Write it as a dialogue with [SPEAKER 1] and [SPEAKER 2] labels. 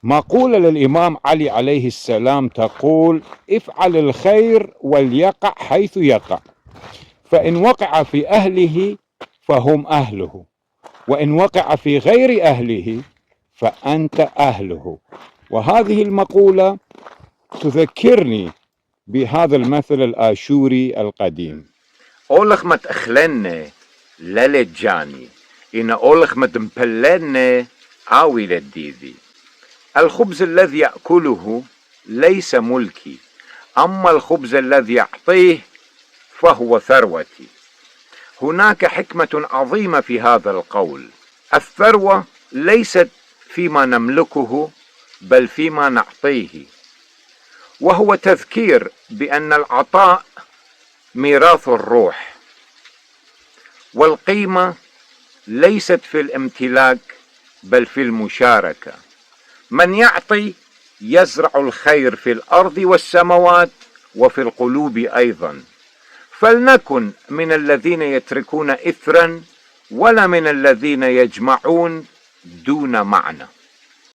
[SPEAKER 1] مقولة للإمام علي عليه السلام تقول: افعل الخير وليقع حيث يقع، فإن وقع في أهله فهم أهله، وإن وقع في غير أهله فأنت أهله. وهذه المقولة تذكرني بهذا المثل الآشوري القديم:
[SPEAKER 2] أولخ ما تأخلني للجاني إن أولخ ما تمبلني عاوي للديدي. الخبز الذي يأكله ليس ملكي، أما الخبز الذي يعطيه فهو ثروتي. هناك حكمة عظيمة في هذا القول. الثروة ليست فيما نملكه بل فيما نعطيه، وهو تذكير بأن العطاء ميراث الروح، والقيمة ليست في الامتلاك بل في المشاركة. من يعطي يزرع الخير في الأرض والسماوات وفي القلوب أيضا. فلنكن من الذين يتركون إثرا ولا من الذين يجمعون دون معنى.